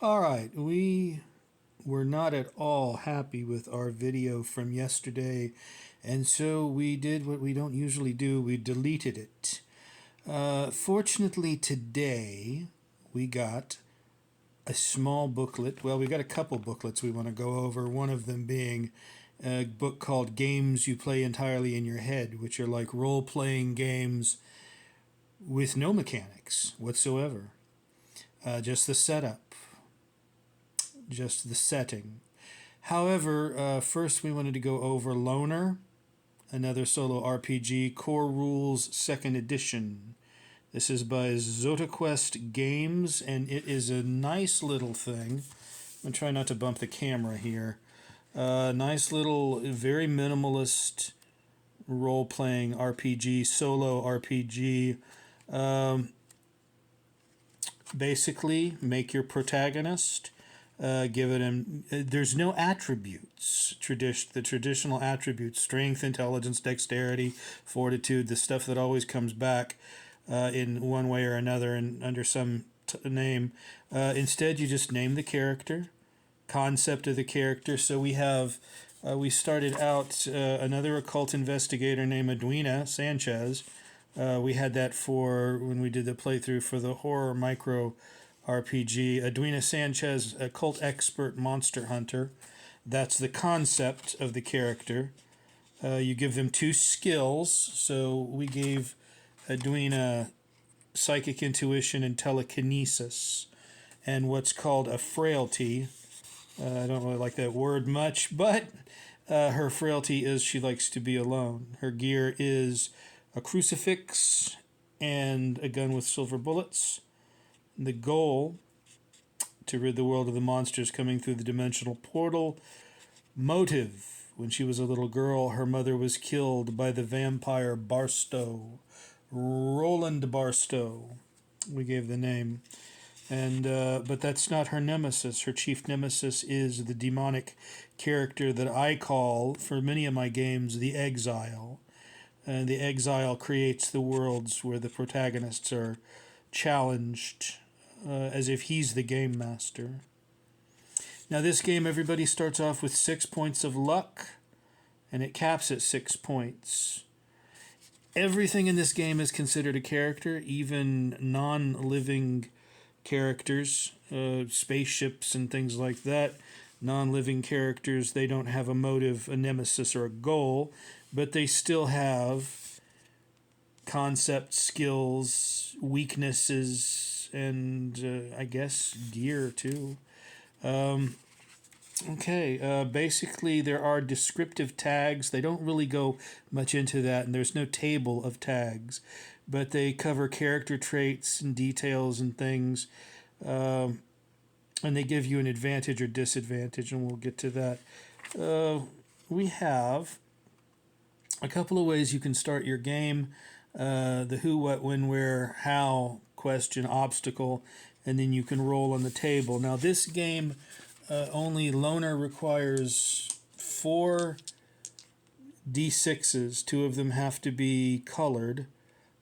All right, we were not at all happy with our video from yesterday, and so we did what we don't usually do, we deleted it. Fortunately, today we got a small booklet. Well, we got a couple booklets we want to go over, one of them being a book called Games You Play Entirely in Your Head, which are like role playing games with no mechanics whatsoever, just the setup, just the setting. However, first we wanted to go over Loner, another solo RPG, Core Rules 2nd Edition. This is by ZotaQuest Games, and it is a nice little thing. I'm going to try not to bump the camera here. Nice little, very minimalist role-playing RPG, solo RPG. Basically, make your protagonist. Give it him. There's no attributes. The traditional attributes: strength, intelligence, dexterity, fortitude. The stuff that always comes back in one way or another and under some name. Instead, you just name the character, concept of the character. So we started out another occult investigator named Edwina Sanchez. We had that for when we did the playthrough for the horror micro RPG. Edwina Sanchez, occult expert monster hunter. That's the concept of the character. You give them 2 skills. So we gave Edwina psychic intuition and telekinesis, and what's called a frailty. I don't really like that word much, but her frailty is she likes to be alone. Her gear is a crucifix and a gun with silver bullets. The goal: to rid the world of the monsters coming through the dimensional portal. Motive: when she was a little girl, her mother was killed by the vampire Barstow. Roland Barstow, we gave the name. And but that's not her nemesis. Her chief nemesis is the demonic character that I call, for many of my games, the Exile. And the Exile creates the worlds where the protagonists are challenged as if he's the game master. Now, this game, everybody starts off with 6 points of luck, and it caps at 6 points. Everything in this game is considered a character, even non-living characters, spaceships and things like that. Non-living characters, they don't have a motive, a nemesis, or a goal, but they still have concept, skills, weaknesses, and I guess gear too. Basically there are descriptive tags. They don't really go much into that, and there's no table of tags, but they cover character traits and details and things, and they give you an advantage or disadvantage, and we'll get to that. We have a couple of ways you can start your game. The who, what, when, where, how question, obstacle, and then you can roll on the table. Now, this game, only Loner requires 4 D6s. 2 of them have to be colored,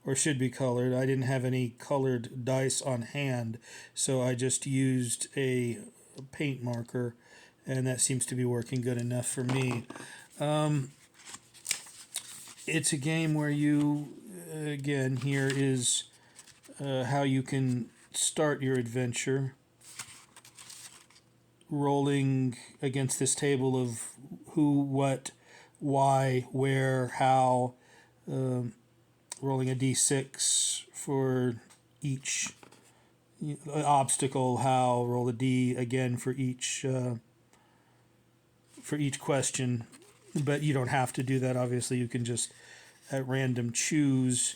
or should be colored. I didn't have any colored dice on hand, so I just used a paint marker, and that seems to be working good enough for me. It's a game where you, again, here is how you can start your adventure. Rolling against this table of who, what, why, where, how, rolling a d6 for each obstacle, how, roll a d again for each question, but you don't have to do that. Obviously, you can just at random choose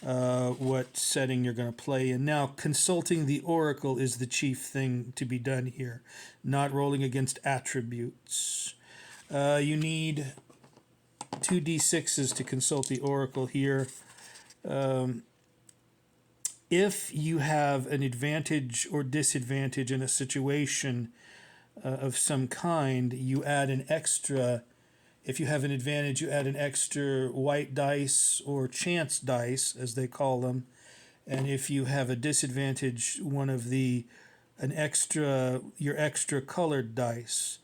what setting you're going to play in. Now, consulting the oracle is the chief thing to be done here, not rolling against attributes. You need 2 d6s to consult the oracle here. If you have an advantage or disadvantage in a situation of some kind, you add an extra. If you have an advantage, you add an extra white dice or chance dice, as they call them. And if you have a disadvantage, one of the your extra colored dice,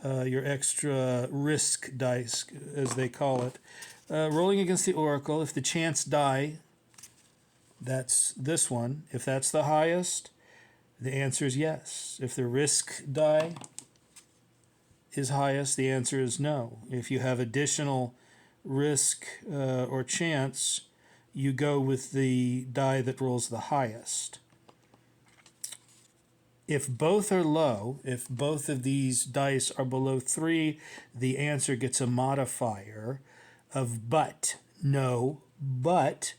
your extra risk dice, as they call it. Rolling against the oracle, if the chance die, that's this one, if that's the highest, the answer is yes. If the risk die is highest, the answer is no. If you have additional risk or chance, you go with the die that rolls the highest. If both are low, if both of these dice are below 3, the answer gets a modifier of but, no, but,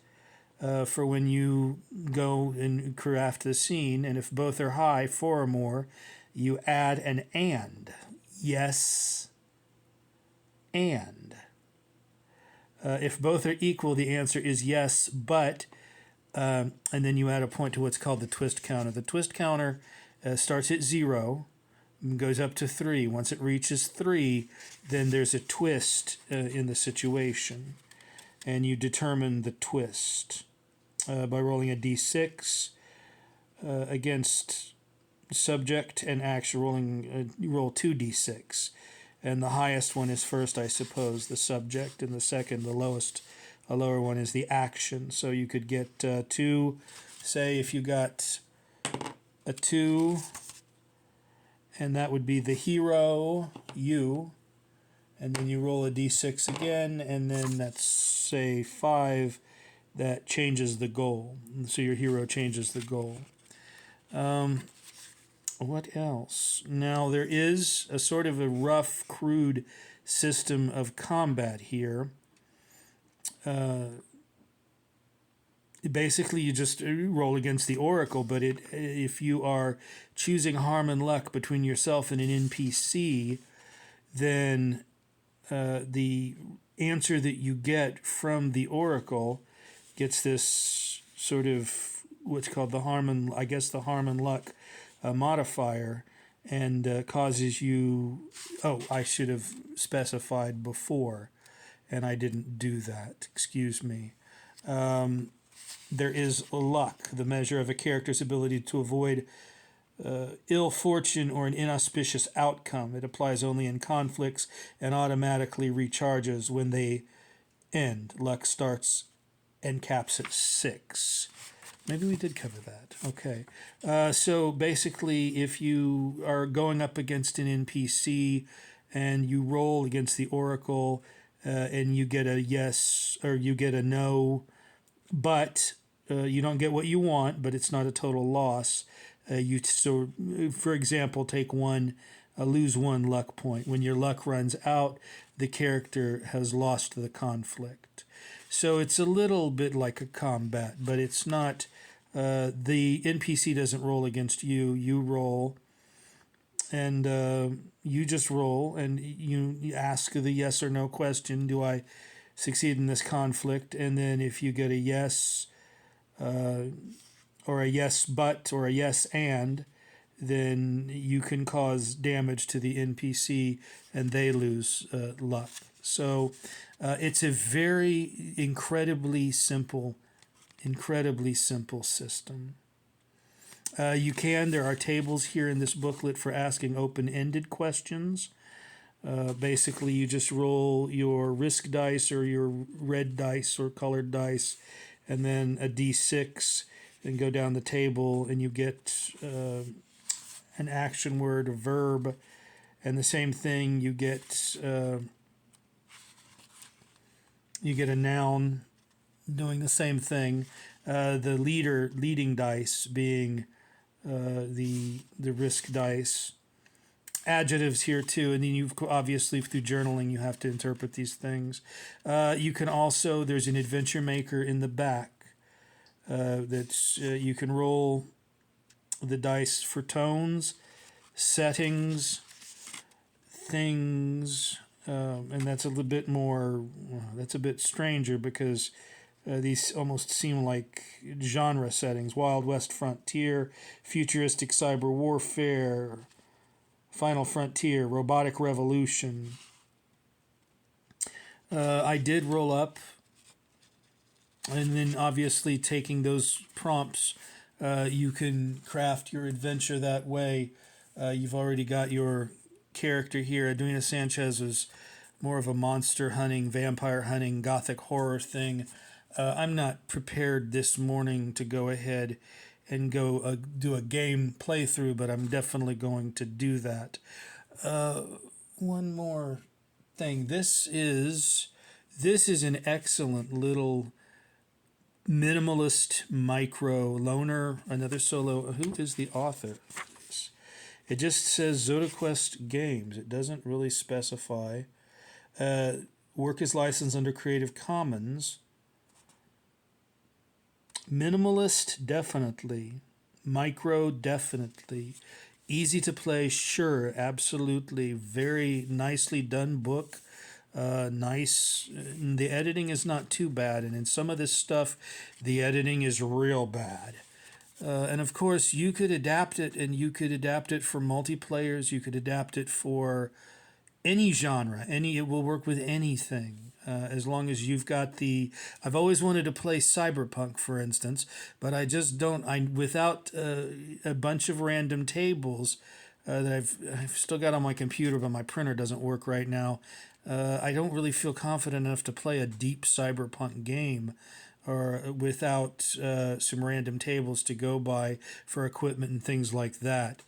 for when you go and craft the scene. And if both are high, 4 or more, you add an and. Yes, and. If both are equal, the answer is yes, but, and then you add a point to what's called the twist counter. The twist counter starts at 0 and goes up to 3. Once it reaches 3, then there's a twist in the situation, and you determine the twist by rolling a d6 against subject and action. You roll 2d6, and the highest one is first, I suppose, the subject, and the second, a lower one, is the action. So you could get 2. Say if you got a 2, and that would be the hero, you, and then you roll a d6 again, and then that's, say, 5, that changes the goal. So your hero changes the goal. What else? Now, there is a sort of a rough, crude system of combat here. Basically, you just roll against the oracle, but if you are choosing harm and luck between yourself and an NPC, then the answer that you get from the oracle gets this sort of what's called the harm and luck modifier, and causes you. Oh, I should have specified before, and I didn't do that. Excuse me. There is luck, the measure of a character's ability to avoid ill fortune or an inauspicious outcome. It applies only in conflicts and automatically recharges when they end. Luck starts and caps at 6. Maybe we did cover that. Okay. So basically, if you are going up against an NPC and you roll against the oracle and you get a yes or you get a no, but you don't get what you want, but it's not a total loss. For example, take one, lose 1 luck point. When your luck runs out, the character has lost the conflict. So it's a little bit like a combat, but it's not. The NPC doesn't roll against you. You roll, and you just roll, and you ask the yes or no question. Do I succeed in this conflict? And then if you get a yes, or a yes but, or a yes and, then you can cause damage to the NPC and they lose luck. So it's a very incredibly simple system. There are tables here in this booklet for asking open-ended questions. Basically, you just roll your risk dice or your red dice or colored dice, and then a d6, and go down the table, and you get an action word, a verb, and the same thing. You get a noun doing the same thing. The leading dice being the risk dice. Adjectives here too, and then you've obviously through journaling you have to interpret these things. You can also, there's an adventure maker in the back that's you can roll the dice for tones, settings, things, and that's a little bit more. That's a bit stranger because these almost seem like genre settings: Wild West Frontier, futuristic cyber warfare, Final Frontier, Robotic Revolution. I did roll up, and then obviously taking those prompts You can craft your adventure that way. You've already got your character here. Edwina Sanchez was more of a monster hunting, vampire hunting, gothic horror thing. I'm not prepared this morning to go ahead and go do a game playthrough, but I'm definitely going to do that. One more thing. This is an excellent little minimalist micro loner. Another solo. Who is the author? It just says ZodaQuest Games. It doesn't really specify. Work is licensed under Creative Commons. Minimalist, definitely. Micro, definitely. Easy to play, sure, absolutely. Very nicely done book. Nice. The editing is not too bad, and in some of this stuff, the editing is real bad. And of course, you could adapt it, and you could adapt it for multiplayers. You could adapt it for any genre. It will work with anything. As long as you've got the. I've always wanted to play Cyberpunk, for instance, but I just don't. Without a bunch of random tables that I've still got on my computer, but my printer doesn't work right now. I don't really feel confident enough to play a deep Cyberpunk game, or without some random tables to go by for equipment and things like that.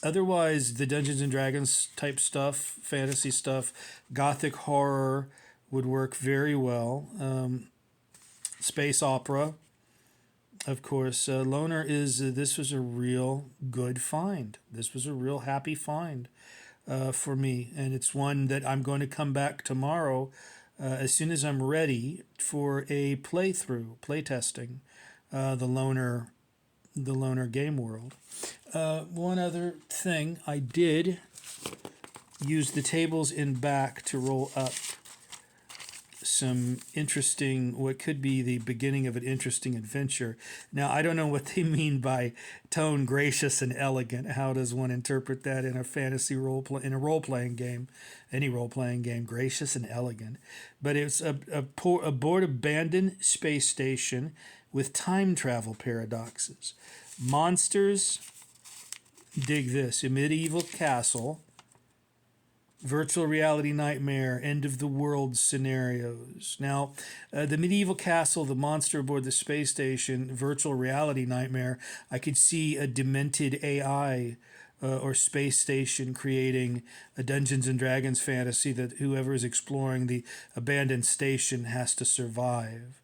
Otherwise, the Dungeons and Dragons type stuff, fantasy stuff, gothic horror would work very well. Space opera, of course. Loner is this was a real good find. This was a real happy find for me, and it's one that I'm going to come back tomorrow as soon as I'm ready for a playtesting. The Loner Game World. One other thing, I did use the tables in back to roll up some interesting, what could be the beginning of an interesting adventure. Now, I don't know what they mean by tone gracious and elegant. How does one interpret that in a fantasy in a role-playing game, any role-playing game, gracious and elegant? But it's aboard abandoned space station with time travel paradoxes. Monsters, dig this, a medieval castle, virtual reality nightmare, end of the world scenarios. Now, the medieval castle, the monster aboard the space station, virtual reality nightmare, I could see a demented AI or space station creating a Dungeons and Dragons fantasy that whoever is exploring the abandoned station has to survive.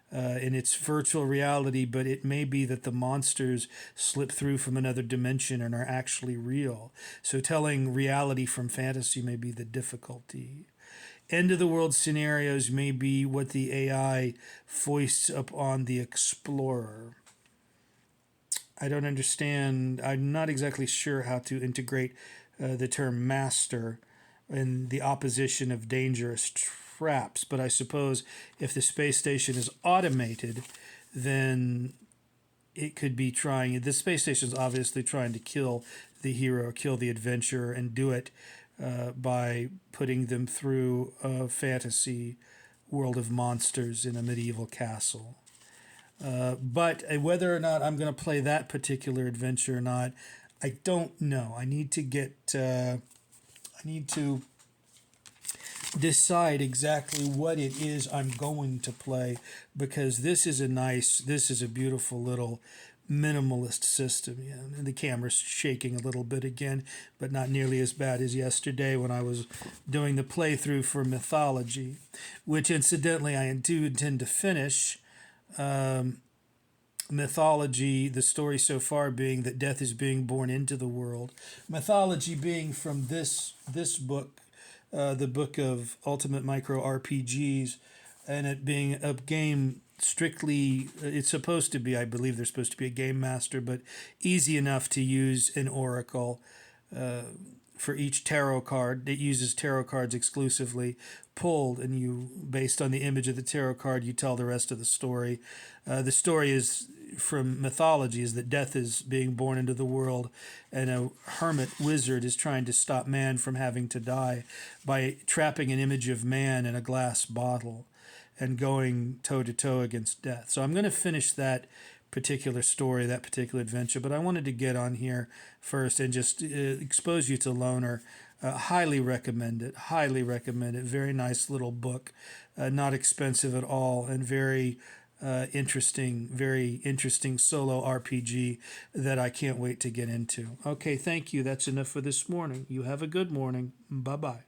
In its virtual reality, but it may be that the monsters slip through from another dimension and are actually real. So telling reality from fantasy may be the difficulty. End of the world scenarios may be what the AI foists upon the explorer. I don't understand. I'm not exactly sure how to integrate the term master in the opposition of dangerous traps, but I suppose if the space station is automated, then it could be trying. The space station is obviously trying to kill the hero, kill the adventurer, and do it by putting them through a fantasy world of monsters in a medieval castle. But whether or not I'm going to play that particular adventure or not, I don't know. I need to decide exactly what it is I'm going to play, because this is a beautiful little minimalist system. Yeah, and the camera's shaking a little bit again, but not nearly as bad as yesterday when I was doing the playthrough for Mythology, which incidentally I do intend to finish. Mythology, the story so far being that death is being born into the world. Mythology being from this book, the book of Ultimate Micro RPGs, and it being a game strictly, it's supposed to be, I believe there's supposed to be a game master, but easy enough to use an oracle for each tarot card. It uses tarot cards exclusively, pulled, and you, based on the image of the tarot card, you tell the rest of the story. The story is from Mythology is that death is being born into the world, and a hermit wizard is trying to stop man from having to die by trapping an image of man in a glass bottle and going toe to toe against death. So I'm going to finish that particular story, that particular adventure. But I wanted to get on here first and just expose you to Loner. Highly recommend it. Highly recommend it. Very nice little book, not expensive at all, and very interesting solo RPG that I can't wait to get into. Okay, thank you. That's enough for this morning. You have a good morning. Bye bye.